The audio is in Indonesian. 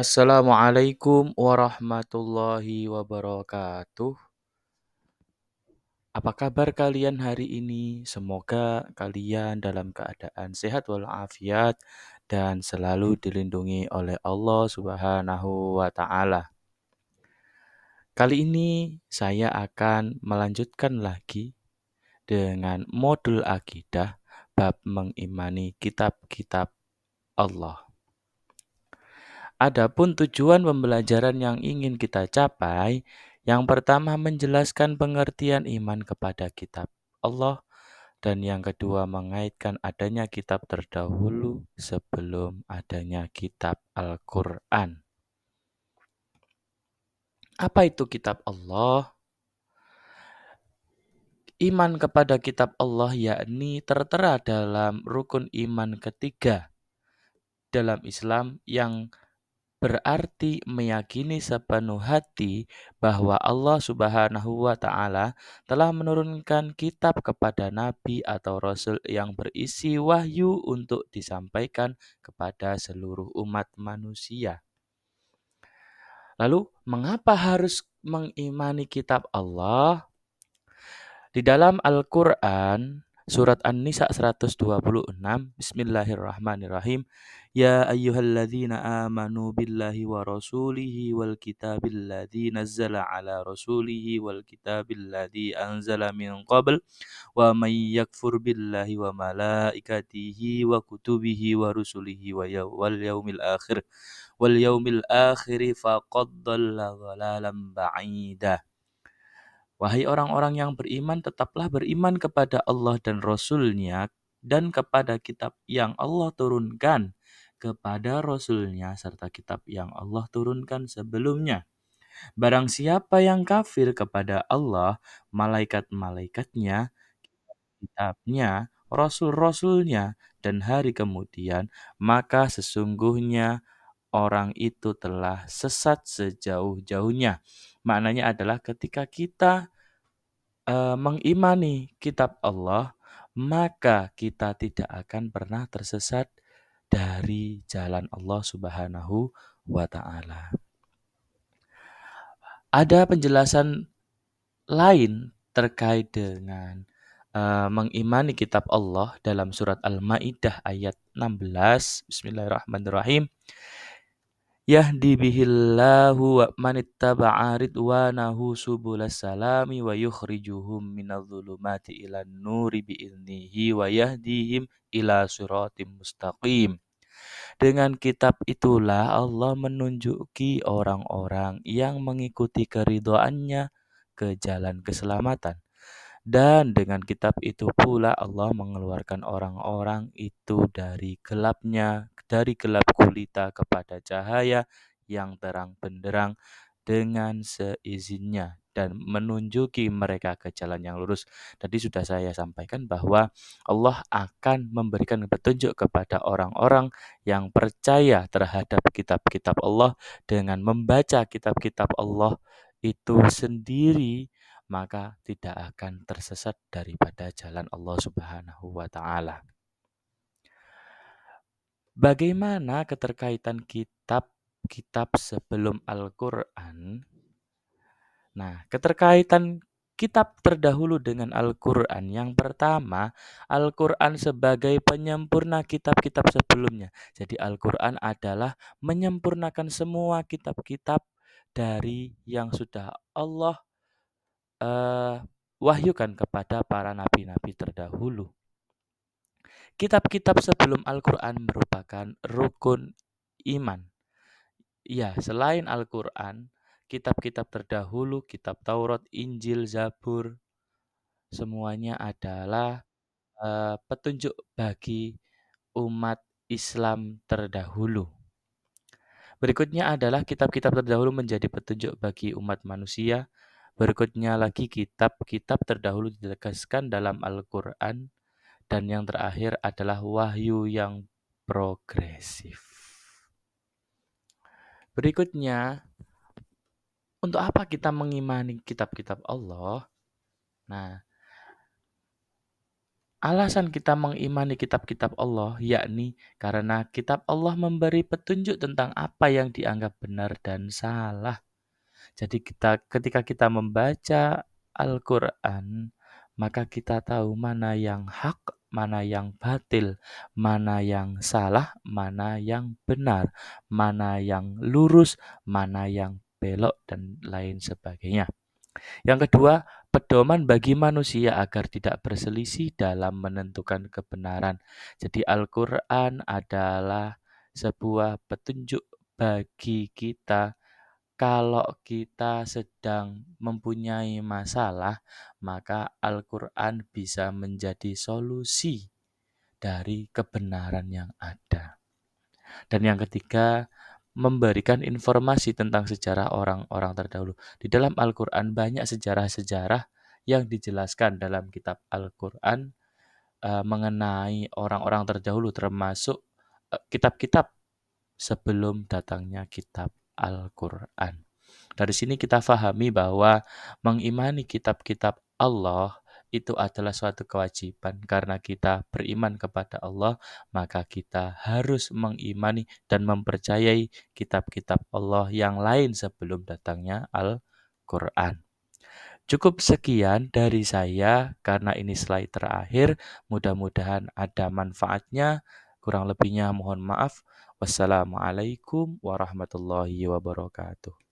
Assalamualaikum warahmatullahi wabarakatuh. Apa kabar kalian hari ini? Semoga kalian dalam keadaan sehat walafiat dan selalu dilindungi oleh Allah Subhanahu wa taala. Kali ini saya akan melanjutkan lagi dengan modul akidah bab mengimani kitab-kitab Allah. Adapun tujuan pembelajaran yang ingin kita capai, yang pertama menjelaskan pengertian iman kepada kitab Allah, dan yang kedua mengaitkan adanya kitab terdahulu sebelum adanya kitab Al-Quran. Apa itu kitab Allah? Iman kepada kitab Allah yakni tertera dalam rukun iman ketiga dalam Islam yang berarti meyakini sepenuh hati bahwa Allah Subhanahu wa taala telah menurunkan kitab kepada nabi atau rasul yang berisi wahyu untuk disampaikan kepada seluruh umat manusia. Lalu, mengapa harus mengimani kitab Allah? Di dalam Al-Quran, surat An-Nisa 126, Bismillahirrahmanirrahim. Ya ayyuhalladzina amanu billahi wa rasulihi wal kitabil ladzi nazzala ala rasulihi wal kitabil ladzi anzala min qabl wa may yakfur billahi wa malaikatihi wa kutubihi wa rusulihi wal yaumil akhir faqad dhalla dhalalan ba'ida. Wahai orang-orang yang beriman, tetaplah beriman kepada Allah dan Rasul-Nya dan kepada kitab yang Allah turunkan kepada Rasul-Nya serta kitab yang Allah turunkan sebelumnya. Barang siapa yang kafir kepada Allah, malaikat-malaikatnya, kitabnya, rasul-rasulnya, dan hari kemudian, maka sesungguhnya orang itu telah sesat sejauh-jauhnya. Maknanya adalah ketika kita mengimani kitab Allah, maka kita tidak akan pernah tersesat dari jalan Allah Subhanahu wa taala. Ada penjelasan lain terkait dengan mengimani kitab Allah dalam surat Al-Maidah ayat 16. Bismillahirrahmanirrahim. Yahdi bihillahu wa manittaba'a ridwanahu subulas salami wa yukhrijuhum minadh-dhulumati ilan nuri bi'idnihi wa yahdihim ila siratim mustaqim. Dengan kitab itulah Allah menunjuki orang-orang yang mengikuti keridhoannya ke jalan keselamatan. Dan dengan kitab itu pula Allah mengeluarkan orang-orang itu dari gelap gulita kepada cahaya yang terang benderang dengan seizinnya dan menunjuki mereka ke jalan yang lurus. Tadi sudah saya sampaikan bahwa Allah akan memberikan petunjuk kepada orang-orang yang percaya terhadap kitab-kitab Allah dengan membaca kitab-kitab Allah itu sendiri, maka tidak akan tersesat daripada jalan Allah Subhanahu wa taala. Bagaimana keterkaitan kitab-kitab sebelum Al-Qur'an? Nah, keterkaitan kitab terdahulu dengan Al-Qur'an, yang pertama, Al-Qur'an sebagai penyempurna kitab-kitab sebelumnya. Jadi Al-Qur'an adalah menyempurnakan semua kitab-kitab dari yang sudah Allah wahyukan kepada para nabi-nabi terdahulu. Kitab-kitab sebelum Al-Quran merupakan rukun iman. Ya, selain Al-Quran, kitab-kitab terdahulu, kitab Taurat, Injil, Zabur, semuanya adalah petunjuk bagi umat Islam terdahulu. Berikutnya adalah kitab-kitab terdahulu menjadi petunjuk bagi umat manusia. Berikutnya lagi kitab-kitab terdahulu ditegaskan dalam Al-Quran. Dan yang terakhir adalah wahyu yang progresif. Berikutnya, untuk apa kita mengimani kitab-kitab Allah? Nah, alasan kita mengimani kitab-kitab Allah, yakni karena kitab Allah memberi petunjuk tentang apa yang dianggap benar dan salah. Jadi ketika kita membaca Al-Quran, maka kita tahu mana yang hak, mana yang batil, mana yang salah, mana yang benar, mana yang lurus, mana yang belok, dan lain sebagainya. Yang kedua, pedoman bagi manusia agar tidak berselisih dalam menentukan kebenaran. Jadi Al-Quran adalah sebuah petunjuk bagi kita kalau kita sedang mempunyai masalah, maka Al-Quran bisa menjadi solusi dari kebenaran yang ada. Dan yang ketiga, memberikan informasi tentang sejarah orang-orang terdahulu. Di dalam Al-Quran banyak sejarah-sejarah yang dijelaskan dalam kitab Al-Quran mengenai orang-orang terdahulu, termasuk kitab-kitab sebelum datangnya kitab Al-Quran. Dari sini kita fahami bahwa mengimani kitab-kitab Allah itu adalah suatu kewajiban karena kita beriman kepada Allah, maka kita harus mengimani dan mempercayai kitab-kitab Allah yang lain sebelum datangnya Al-Quran. Cukup sekian dari saya karena ini slide terakhir. Mudah-mudahan ada manfaatnya. Kurang lebihnya mohon maaf. Wassalamualaikum warahmatullahi wabarakatuh.